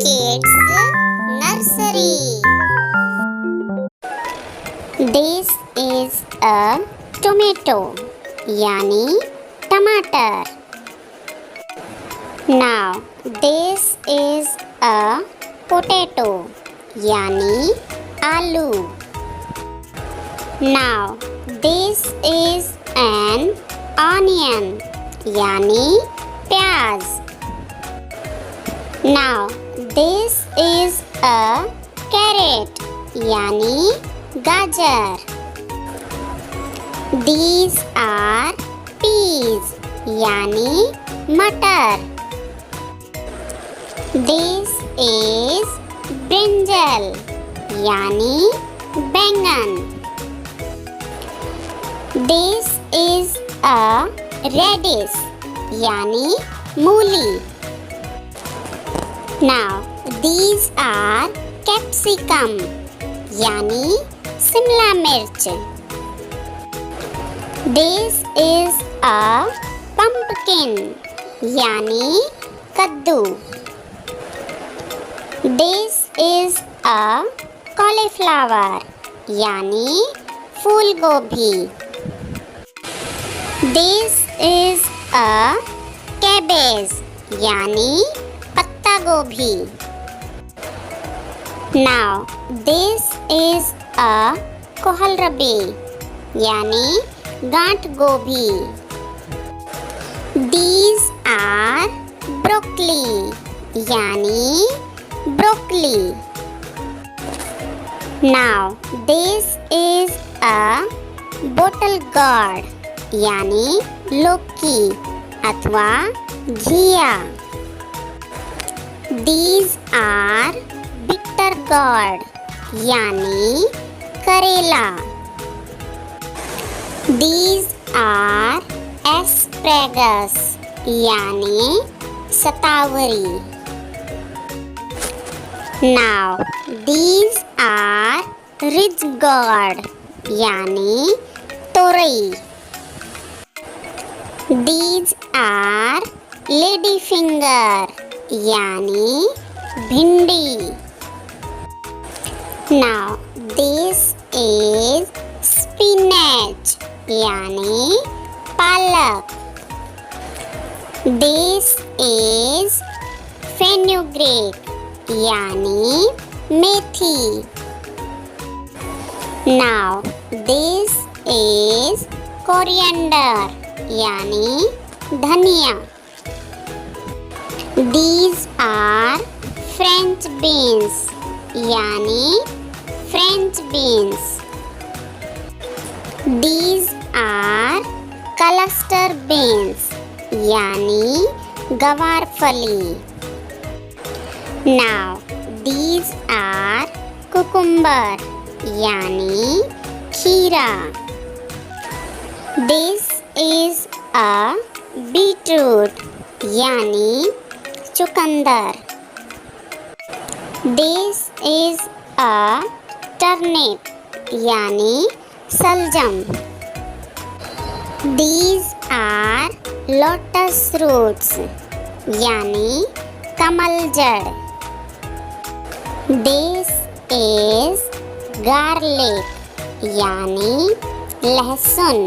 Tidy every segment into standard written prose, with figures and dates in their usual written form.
Kids Nursery. This is a tomato, yani टमाटर. Now this is a potato, yani आलू. Now this is an onion, yani प्याज. Now this is a carrot, yani गाजर. These are peas, yani मटर. This is brinjal, yani बैंगन. This is a radish, yani मूली. Now these are capsicum, yani Shimla मिर्च. This is a pumpkin, yani कद्दू. This is a cauliflower, yani फूल गोभी. This is a cabbage, yani पत्ता गोभी. Now this is a कोहलरबी, यानी गांठ गोभी. These are broccoli, यानी broccoli. Now this is a bottle gourd, यानी लौकी अथवा घिया. These are bitter gourd, यानी करेला. These are asparagus, यानी सतावरी. Now these are ridge gourd, यानी तोरई. These are lady finger, यानी भिंडी. Now this is spinach, यानी पालक. This is fenugreek, यानी मेथी. Now this is coriander, यानी धनिया. These are French beans, यानी French beans. These are cluster beans, यानी गवारफली. Now these are cucumber, यानी खीरा. This is a beetroot, यानी चुकंदर. This is a turnip, यानी सलजम. These are lotus roots, यानी कमल जड़. This is garlic, यानी लहसुन.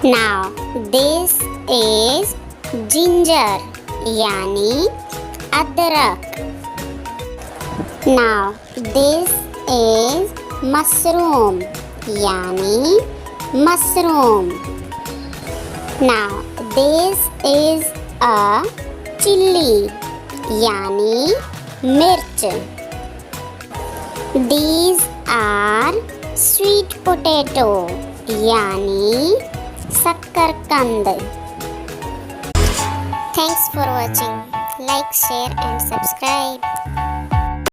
Now this is ginger, यानी अदरक. Now this is mushroom, यानी mushroom. Now this is a chili, यानी मिर्च. These are sweet potato, यानी शक्करकंद. Thanks for watching. Like, share and subscribe.